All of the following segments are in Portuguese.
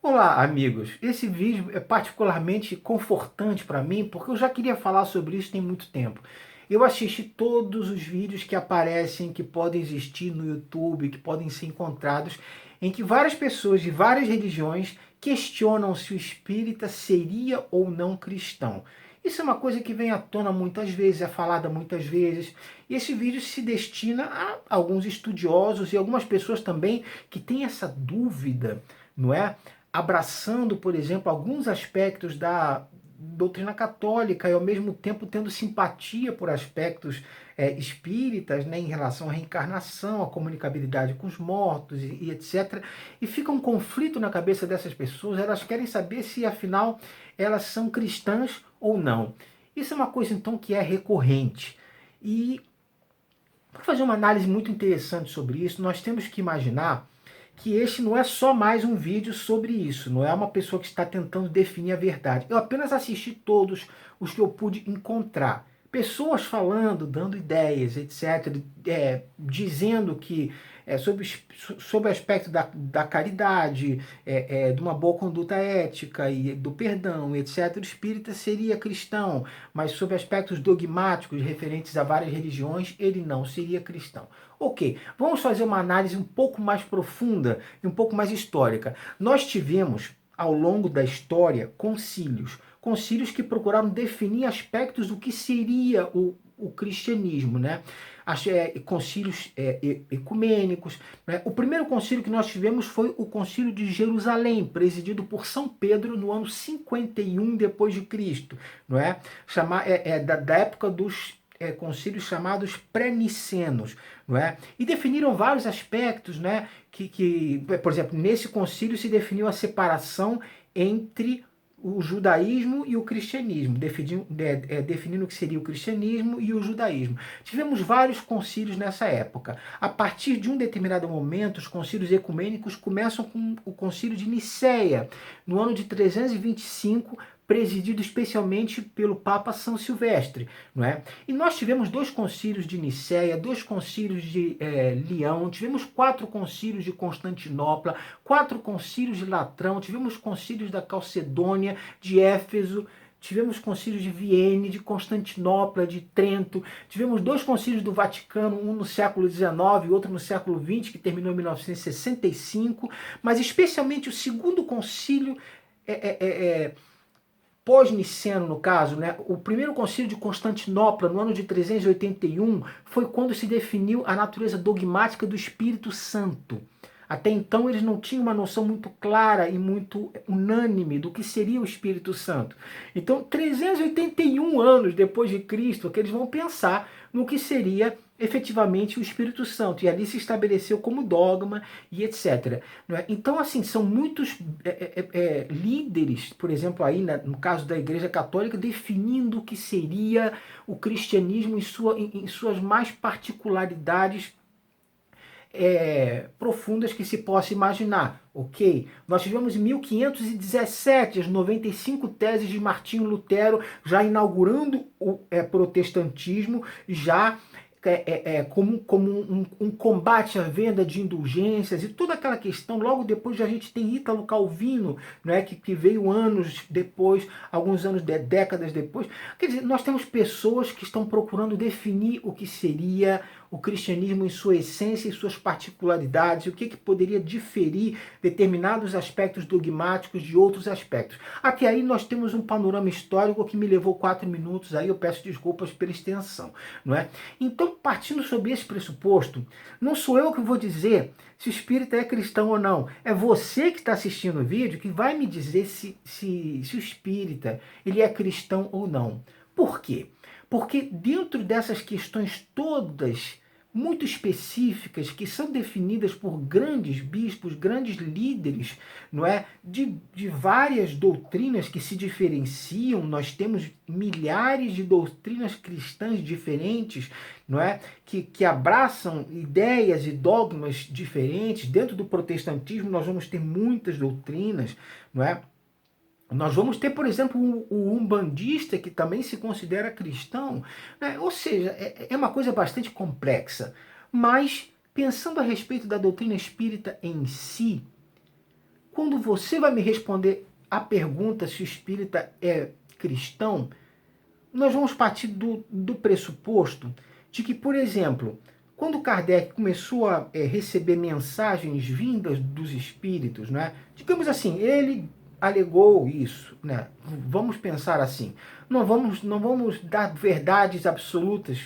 Olá, amigos. Esse vídeo é particularmente confortante para mim porque eu já queria falar sobre isso tem muito tempo. Eu assisti todos os vídeos que aparecem, que podem existir no YouTube, que podem ser encontrados, em que várias pessoas de várias religiões questionam se o espírita seria ou não cristão. Isso é uma coisa que vem à tona muitas vezes, é falada muitas vezes, e esse vídeo se destina a alguns estudiosos e algumas pessoas também que têm essa dúvida, não é? Abraçando, por exemplo, alguns aspectos da doutrina católica e ao mesmo tempo tendo simpatia por aspectos espíritas, né, em relação à reencarnação, à comunicabilidade com os mortos e etc. E fica um conflito na cabeça dessas pessoas, elas querem saber se afinal elas são cristãs ou não. Isso é uma coisa então que é recorrente. E para fazer uma análise muito interessante sobre isso, nós temos que imaginar que este não é só mais um vídeo sobre isso, não é uma pessoa que está tentando definir a verdade. Eu apenas assisti todos os que eu pude encontrar. Pessoas falando, dando ideias, etc., dizendo que sobre o aspecto da caridade, de uma boa conduta ética e do perdão, etc., o espírita seria cristão, mas sob aspectos dogmáticos referentes a várias religiões, ele não seria cristão. Ok, vamos fazer uma análise um pouco mais profunda e um pouco mais histórica. Nós tivemos, ao longo da história, concílios que procuraram definir aspectos do que seria o cristianismo, né? Concílios ecumênicos. Né? O primeiro concílio que nós tivemos foi o concílio de Jerusalém, presidido por São Pedro no ano 51 depois de Cristo, não é? Da época dos concílios chamados pré-nicenos, não é? E definiram vários aspectos, né? Por exemplo, nesse concílio se definiu a separação entre o judaísmo e o cristianismo, definindo o que seria o cristianismo e o judaísmo. Tivemos vários concílios nessa época. A partir de um determinado momento, os concílios ecumênicos começam com o concílio de Nicéia, no ano de 325, presidido especialmente pelo Papa São Silvestre, não é? E nós tivemos dois concílios de Nicéia, dois concílios de Leão, tivemos 4 concílios de Constantinopla, 4 concílios de Latrão, tivemos concílios da Calcedônia, de Éfeso, tivemos concílios de Vienne, de Constantinopla, de Trento, tivemos 2 concílios do Vaticano, um no século XIX e outro no século XX, que terminou em 1965, mas especialmente o segundo concílio pós-niceno, no caso, né? O primeiro concílio de Constantinopla, no ano de 381, foi quando se definiu a natureza dogmática do Espírito Santo. Até então eles não tinham uma noção muito clara e muito unânime do que seria o Espírito Santo. Então, 381 anos depois de Cristo, que eles vão pensar no que seria efetivamente o Espírito Santo. E ali se estabeleceu como dogma e etc. Não é? Então, assim, são muitos líderes, por exemplo, aí no caso da Igreja Católica, definindo o que seria o cristianismo em suas mais particularidades profundas que se possa imaginar, ok? Nós tivemos em 1517 as 95 teses de Martinho Lutero, já inaugurando o protestantismo, já como um combate à venda de indulgências e toda aquela questão. Logo depois a gente tem Ítalo Calvino, né, que veio anos depois, alguns anos, décadas depois. Quer dizer, nós temos pessoas que estão procurando definir o que seria o cristianismo em sua essência e suas particularidades, o que poderia diferir determinados aspectos dogmáticos de outros aspectos. Até aí nós temos um panorama histórico que me levou 4 minutos, aí eu peço desculpas pela extensão, não é? Então, partindo sobre esse pressuposto, não sou eu que vou dizer se o espírita é cristão ou não. É você que está assistindo o vídeo que vai me dizer se o espírita ele é cristão ou não. Por quê? Porque dentro dessas questões todas muito específicas que são definidas por grandes bispos, grandes líderes, não é? De várias doutrinas que se diferenciam. Nós temos milhares de doutrinas cristãs diferentes, não é? Que abraçam ideias e dogmas diferentes. Dentro do protestantismo nós vamos ter muitas doutrinas, não é? Nós vamos ter, por exemplo, o umbandista, que também se considera cristão, né? Ou seja, é uma coisa bastante complexa. Mas, pensando a respeito da doutrina espírita em si, quando você vai me responder a pergunta se o espírita é cristão, nós vamos partir do pressuposto de que, por exemplo, quando Kardec começou a receber mensagens vindas dos espíritos, né, digamos assim, ele alegou isso, né, vamos pensar assim, não vamos dar verdades absolutas,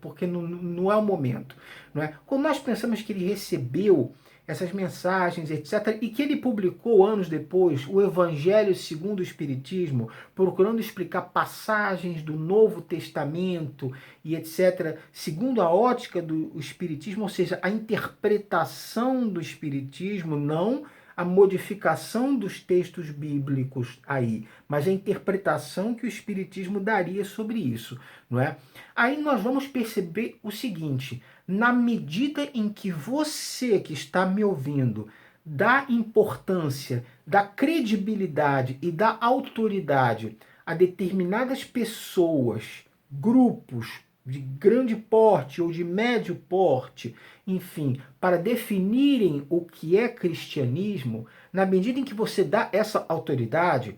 porque não é o momento. Não é? Quando nós pensamos que ele recebeu essas mensagens, etc., e que ele publicou anos depois o Evangelho segundo o Espiritismo, procurando explicar passagens do Novo Testamento e etc., segundo a ótica do Espiritismo, ou seja, a interpretação do Espiritismo, não a modificação dos textos bíblicos aí, mas a interpretação que o Espiritismo daria sobre isso, não é? Aí nós vamos perceber o seguinte: na medida em que você que está me ouvindo dá importância, dá credibilidade e dá autoridade a determinadas pessoas, grupos de grande porte ou de médio porte, enfim, para definirem o que é cristianismo, na medida em que você dá essa autoridade,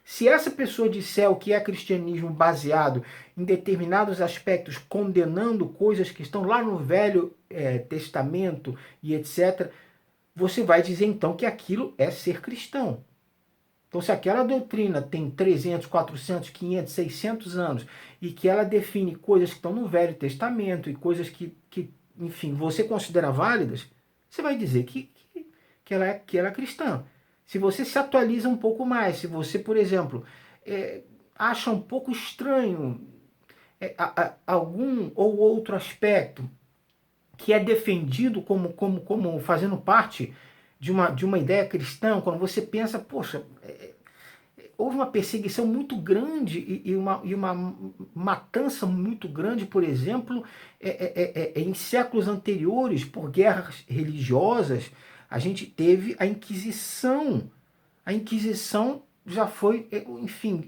se essa pessoa disser o que é cristianismo baseado em determinados aspectos, condenando coisas que estão lá no Velho Testamento e etc., você vai dizer então que aquilo é ser cristão. Então, se aquela doutrina tem 300, 400, 500, 600 anos e que ela define coisas que estão no Velho Testamento e coisas que enfim, você considera válidas, você vai dizer que ela é cristã. Se você se atualiza um pouco mais, se você, por exemplo, acha um pouco estranho algum ou outro aspecto que é defendido como fazendo parte de uma ideia cristã, quando você pensa, poxa, houve uma perseguição muito grande e uma matança muito grande, por exemplo, em séculos anteriores, por guerras religiosas, a gente teve a Inquisição. A Inquisição já foi, enfim,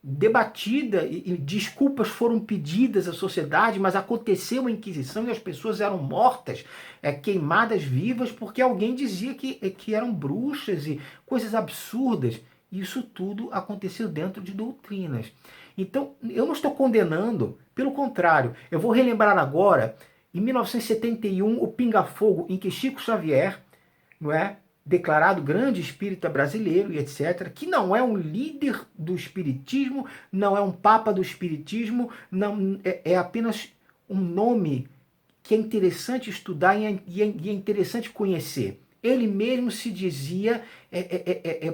debatida e desculpas foram pedidas à sociedade, mas aconteceu a Inquisição e as pessoas eram mortas, queimadas vivas, porque alguém dizia que eram bruxas e coisas absurdas. Isso tudo aconteceu dentro de doutrinas. Então, eu não estou condenando, pelo contrário, eu vou relembrar agora, em 1971, o pinga-fogo em que Chico Xavier, não é, declarado grande espírita brasileiro e etc., que não é um líder do espiritismo, não é um papa do espiritismo, não é apenas um nome que é interessante estudar e é interessante conhecer. Ele mesmo se dizia,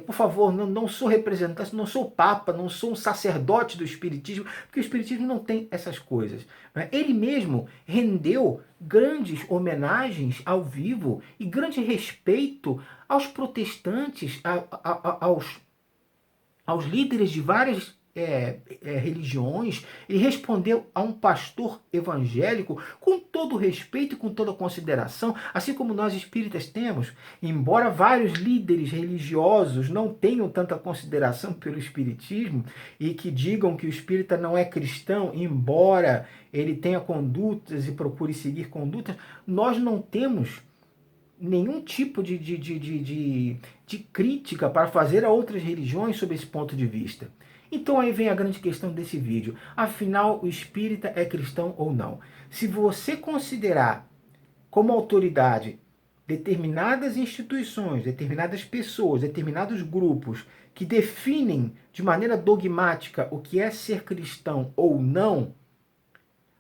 por favor, não sou representante, não sou papa, não sou um sacerdote do espiritismo, porque o espiritismo não tem essas coisas. Né? Ele mesmo rendeu grandes homenagens ao vivo e grande respeito aos protestantes, aos líderes de várias religiões. Ele respondeu a um pastor evangélico com todo respeito e com toda consideração, assim como nós espíritas temos, embora vários líderes religiosos não tenham tanta consideração pelo espiritismo e que digam que o espírita não é cristão, embora ele tenha condutas e procure seguir condutas, nós não temos nenhum tipo de crítica para fazer a outras religiões sob esse ponto de vista. Então aí vem a grande questão desse vídeo. Afinal, o espírita é cristão ou não? Se você considerar como autoridade determinadas instituições, determinadas pessoas, determinados grupos que definem de maneira dogmática o que é ser cristão ou não,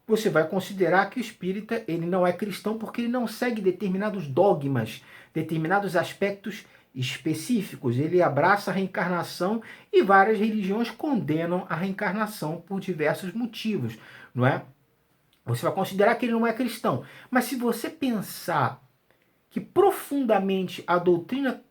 você vai considerar que o espírita ele não é cristão porque ele não segue determinados dogmas, determinados aspectos específicos. Ele abraça a reencarnação e várias religiões condenam a reencarnação por diversos motivos, não é? Você vai considerar que ele não é cristão. Mas se você pensar que profundamente a doutrina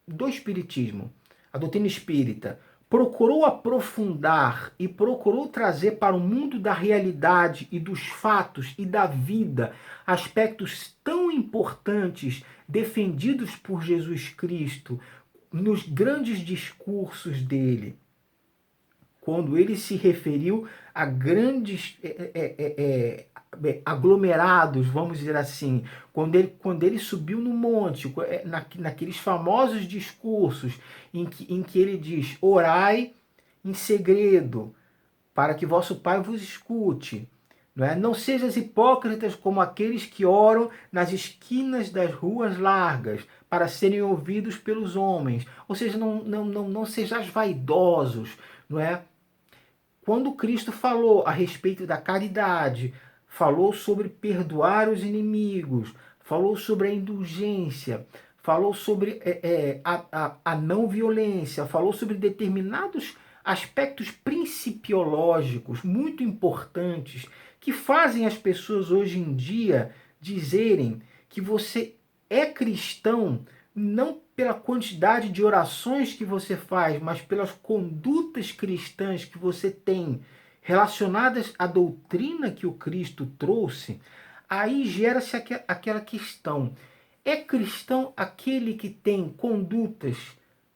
do espiritismo, a doutrina espírita, procurou aprofundar e procurou trazer para o mundo da realidade e dos fatos e da vida aspectos tão importantes defendidos por Jesus Cristo nos grandes discursos dele, quando ele se referiu a grandes aglomerados, vamos dizer assim, quando ele subiu no monte, naqueles famosos discursos em que ele diz: orai em segredo, para que vosso Pai vos escute. Não é? Não sejais hipócritas como aqueles que oram nas esquinas das ruas largas, para serem ouvidos pelos homens. Ou seja, não sejais vaidosos. Não é? Quando Cristo falou a respeito da caridade, falou sobre perdoar os inimigos, falou sobre a indulgência, falou sobre a não violência, falou sobre determinados aspectos principiológicos muito importantes que fazem as pessoas hoje em dia dizerem que você é cristão não pela quantidade de orações que você faz, mas pelas condutas cristãs que você tem relacionadas à doutrina que o Cristo trouxe, aí gera-se aquela questão. É cristão aquele que tem condutas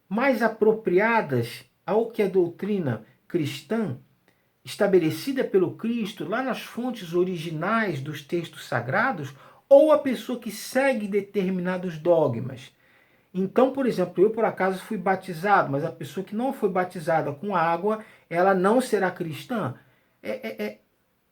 mais apropriadas ao que a doutrina cristã estabelecida pelo Cristo lá nas fontes originais dos textos sagrados, ou a pessoa que segue determinados dogmas? Então, por exemplo, eu por acaso fui batizado, mas a pessoa que não foi batizada com água, ela não será cristã?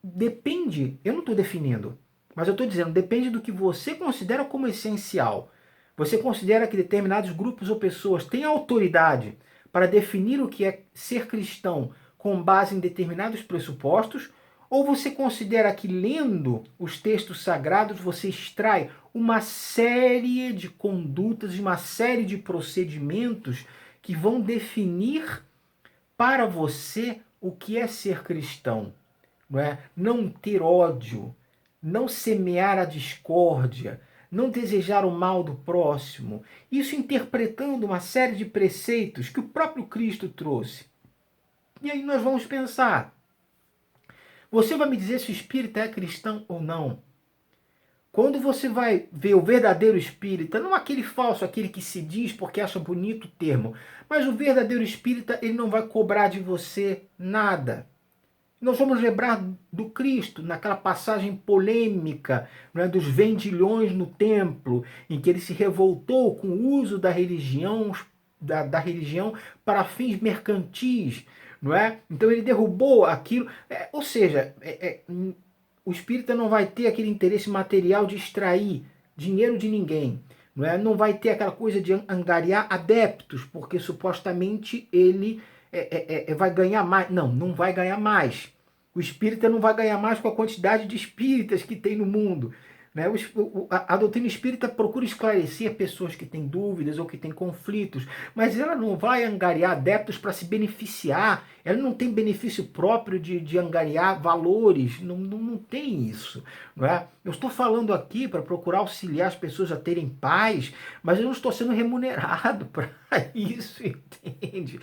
Depende, eu não estou definindo, mas eu estou dizendo, depende do que você considera como essencial. Você considera que determinados grupos ou pessoas têm autoridade para definir o que é ser cristão com base em determinados pressupostos, ou você considera que lendo os textos sagrados você extrai uma série de condutas, uma série de procedimentos que vão definir para você o que é ser cristão? Não é? Não ter ódio, não semear a discórdia, não desejar o mal do próximo. Isso interpretando uma série de preceitos que o próprio Cristo trouxe. E aí nós vamos pensar, você vai me dizer se o espírita é cristão ou não? Quando você vai ver o verdadeiro espírita, não aquele falso, aquele que se diz porque acha bonito o termo, mas o verdadeiro espírita, ele não vai cobrar de você nada. Nós vamos lembrar do Cristo, naquela passagem polêmica, não é, dos vendilhões no templo, em que ele se revoltou com o uso da religião, da religião para fins mercantis. Não é? Então ele derrubou aquilo. Ou seja, o espírita não vai ter aquele interesse material de extrair dinheiro de ninguém. Não é? Não vai ter aquela coisa de angariar adeptos, porque supostamente ele vai ganhar mais. Não, não vai ganhar mais. O espírita não vai ganhar mais com a quantidade de espíritas que tem no mundo. Né? A doutrina espírita procura esclarecer pessoas que têm dúvidas ou que têm conflitos, mas ela não vai angariar adeptos para se beneficiar, ela não tem benefício próprio de angariar valores, não tem isso. Não é? Eu estou falando aqui para procurar auxiliar as pessoas a terem paz, mas eu não estou sendo remunerado para isso, entende?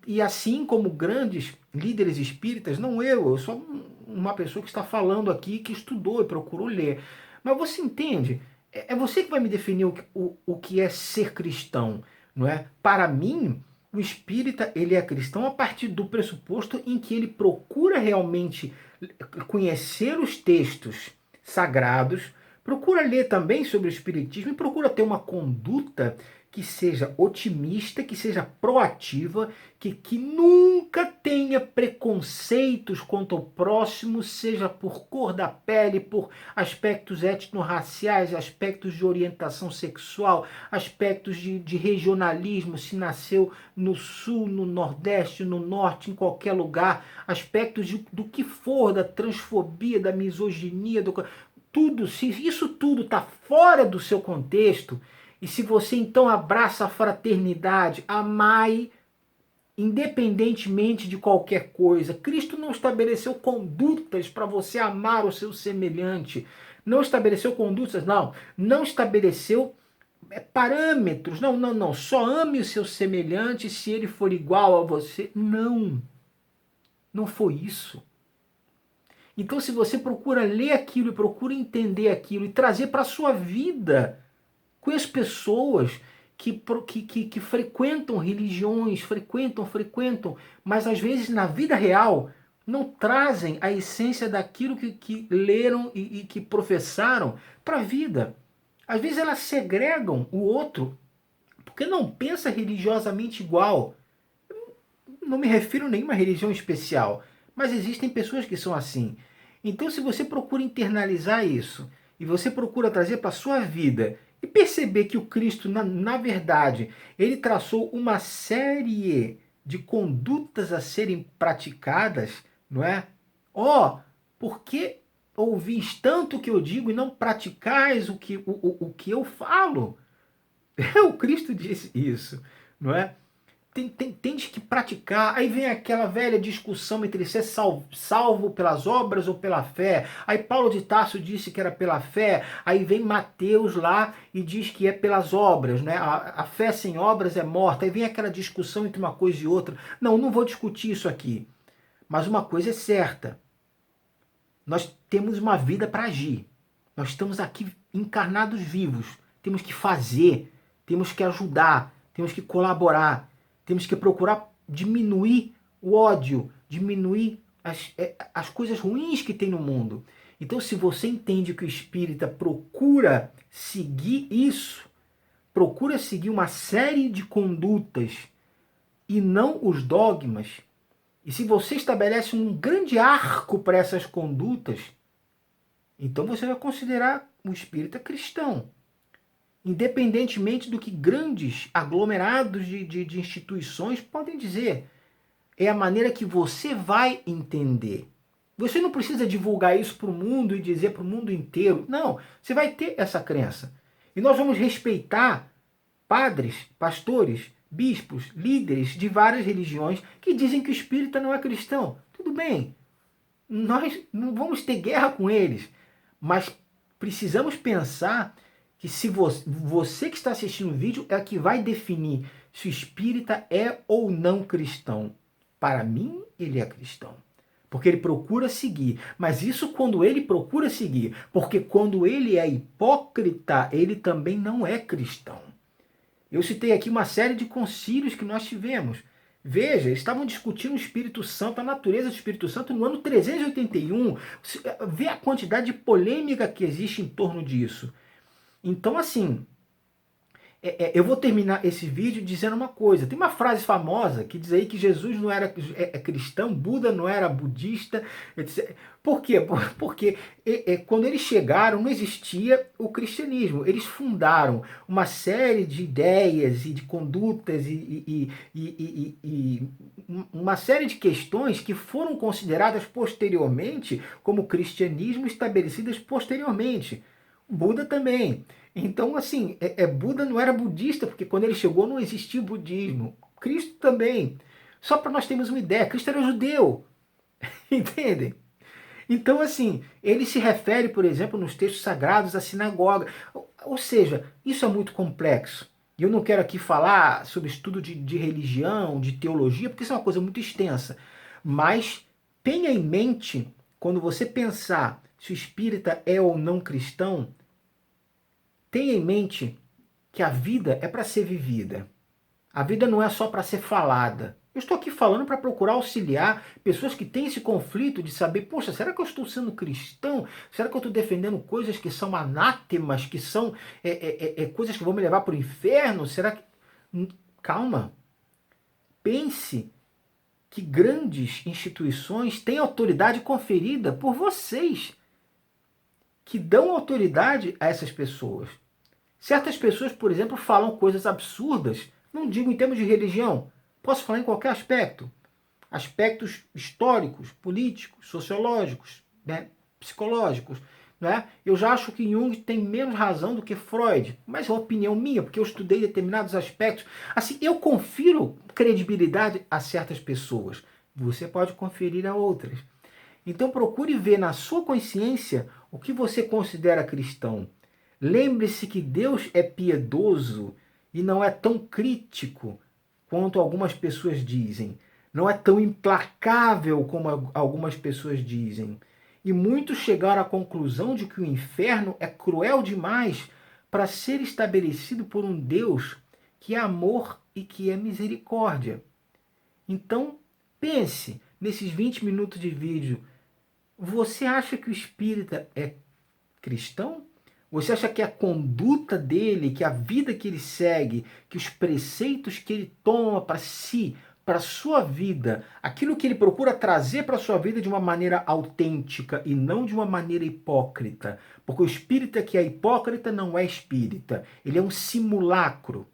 E assim como grandes líderes espíritas, não eu sou uma pessoa que está falando aqui, que estudou e procurou ler. Mas você entende? É você que vai me definir o que é ser cristão, não é? Para mim, o espírita ele é cristão a partir do pressuposto em que ele procura realmente conhecer os textos sagrados, procura ler também sobre o espiritismo e procura ter uma conduta que seja otimista, que seja proativa, que nunca tenha preconceitos quanto ao próximo, seja por cor da pele, por aspectos étnico-raciais, aspectos de orientação sexual, aspectos de regionalismo, se nasceu no sul, no nordeste, no norte, em qualquer lugar, aspectos do que for, da transfobia, da misoginia, tudo, se isso tudo está fora do seu contexto, e se você então abraça a fraternidade, amai independentemente de qualquer coisa. Cristo não estabeleceu condutas para você amar o seu semelhante. Não estabeleceu condutas, não estabeleceu parâmetros. Não. Só ame o seu semelhante se ele for igual a você. Não foi isso. Então, se você procura ler aquilo e procura entender aquilo e trazer para a sua vida, conheço pessoas que frequentam religiões, frequentam, mas às vezes na vida real não trazem a essência daquilo que leram e que professaram para a vida. Às vezes elas segregam o outro porque não pensa religiosamente igual. Não me refiro a nenhuma religião especial, mas existem pessoas que são assim. Então, se você procura internalizar isso e você procura trazer para a sua vida e perceber que o Cristo, na verdade, ele traçou uma série de condutas a serem praticadas, não é? Ó, por que ouvis tanto o que eu digo e não praticais o que eu falo? O Cristo disse isso, não é? Tens que praticar. Aí vem aquela velha discussão entre ser salvo pelas obras ou pela fé. Aí Paulo de Tarso disse que era pela fé. Aí vem Mateus lá e diz que é pelas obras, né? A fé sem obras é morta. Aí vem aquela discussão entre uma coisa e outra. Não vou discutir isso aqui. Mas uma coisa é certa. Nós temos uma vida para agir. Nós estamos aqui encarnados vivos. Temos que fazer, temos que ajudar, temos que colaborar, temos que procurar diminuir o ódio, diminuir as coisas ruins que tem no mundo. Então, se você entende que o espírita procura seguir isso, procura seguir uma série de condutas e não os dogmas, e se você estabelece um grande arco para essas condutas, então você vai considerar o espírita cristão. Independentemente do que grandes aglomerados de instituições podem dizer. É a maneira que você vai entender. Você não precisa divulgar isso para o mundo e dizer para o mundo inteiro. Não, você vai ter essa crença. E nós vamos respeitar padres, pastores, bispos, líderes de várias religiões que dizem que o espírita não é cristão. Tudo bem, nós não vamos ter guerra com eles, mas precisamos pensar que se você que está assistindo o vídeo é que vai definir se o espírita é ou não cristão. Para mim, ele é cristão. Porque ele procura seguir. Mas isso quando ele procura seguir. Porque quando ele é hipócrita, ele também não é cristão. Eu citei aqui uma série de concílios que nós tivemos. Veja, eles estavam discutindo o Espírito Santo, a natureza do Espírito Santo no ano 381. Vê a quantidade de polêmica que existe em torno disso. Então, assim, eu vou terminar esse vídeo dizendo uma coisa. Tem uma frase famosa que diz aí que Jesus não era cristão, Buda não era budista, etc. Por quê? Porque quando eles chegaram não existia o cristianismo. Eles fundaram uma série de ideias e de condutas e uma série de questões que foram consideradas posteriormente como cristianismo estabelecidas posteriormente. O Buda também. Então, assim, Buda não era budista, porque quando ele chegou não existia o budismo. Cristo também. Só para nós termos uma ideia, Cristo era judeu. Entendem? Então, assim, ele se refere, por exemplo, nos textos sagrados à sinagoga. Ou seja, isso é muito complexo. E eu não quero aqui falar sobre estudo de religião, de teologia, porque isso é uma coisa muito extensa. Mas tenha em mente, quando você pensar se o espírita é ou não cristão, tenha em mente que a vida é para ser vivida. A vida não é só para ser falada. Eu estou aqui falando para procurar auxiliar pessoas que têm esse conflito de saber, poxa, será que eu estou sendo cristão? Será que eu estou defendendo coisas que são anátemas, que são coisas que vão me levar para o inferno? Será que... Calma. Pense que grandes instituições têm autoridade conferida por vocês, que dão autoridade a essas pessoas. Certas pessoas, por exemplo, falam coisas absurdas, não digo em termos de religião, posso falar em qualquer aspecto. Aspectos históricos, políticos, sociológicos, né, psicológicos. Né? Eu já acho que Jung tem menos razão do que Freud, mas é uma opinião minha, porque eu estudei determinados aspectos. Assim, eu confiro credibilidade a certas pessoas, você pode conferir a outras. Então procure ver na sua consciência o que você considera cristão. Lembre-se que Deus é piedoso e não é tão crítico quanto algumas pessoas dizem. Não é tão implacável como algumas pessoas dizem. E muitos chegaram à conclusão de que o inferno é cruel demais para ser estabelecido por um Deus que é amor e que é misericórdia. Então, pense nesses 20 minutos de vídeo, você acha que o espírita é cristão? Você acha que a conduta dele, que a vida que ele segue, que os preceitos que ele toma para si, para a sua vida, aquilo que ele procura trazer para a sua vida de uma maneira autêntica e não de uma maneira hipócrita? Porque o espírita que é hipócrita não é espírita, ele é um simulacro.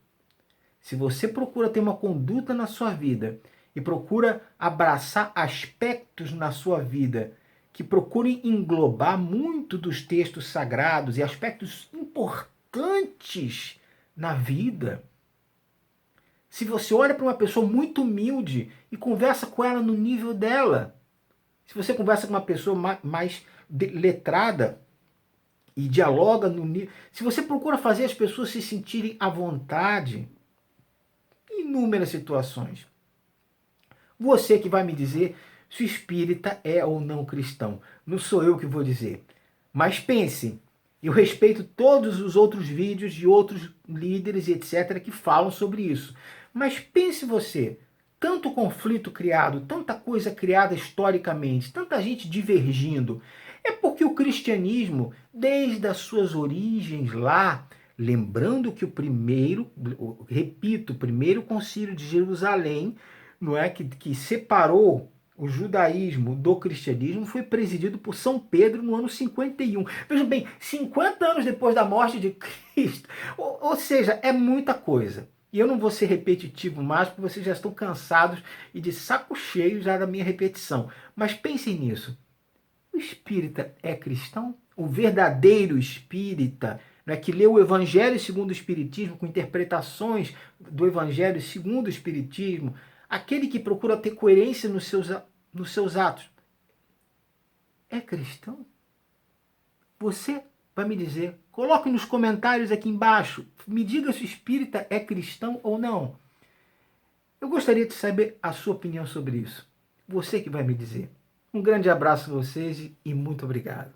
Se você procura ter uma conduta na sua vida e procura abraçar aspectos na sua vida que procurem englobar muito dos textos sagrados e aspectos importantes na vida. Se você olha para uma pessoa muito humilde e conversa com ela no nível dela, se você conversa com uma pessoa mais letrada e dialoga no nível, se você procura fazer as pessoas se sentirem à vontade, em inúmeras situações, você que vai me dizer se o espírita é ou não cristão. Não sou eu que vou dizer. Mas pense, eu respeito todos os outros vídeos de outros líderes e etc. que falam sobre isso. Mas pense você, tanto conflito criado, tanta coisa criada historicamente, tanta gente divergindo, é porque o cristianismo, desde as suas origens lá, lembrando que o primeiro, repito, o primeiro concílio de Jerusalém, não é que separou o judaísmo do cristianismo, foi presidido por São Pedro no ano 51. Vejam bem, 50 anos depois da morte de Cristo. Ou seja, é muita coisa. E eu não vou ser repetitivo mais, porque vocês já estão cansados e de saco cheio já da minha repetição. Mas pensem nisso. O espírita é cristão? O verdadeiro espírita, não é, que lê o Evangelho segundo o Espiritismo, com interpretações do Evangelho segundo o Espiritismo, aquele que procura ter coerência nos seus atos, é cristão? Você vai me dizer, coloque nos comentários aqui embaixo, me diga se o espírita é cristão ou não. Eu gostaria de saber a sua opinião sobre isso. Você que vai me dizer. Um grande abraço a vocês e muito obrigado.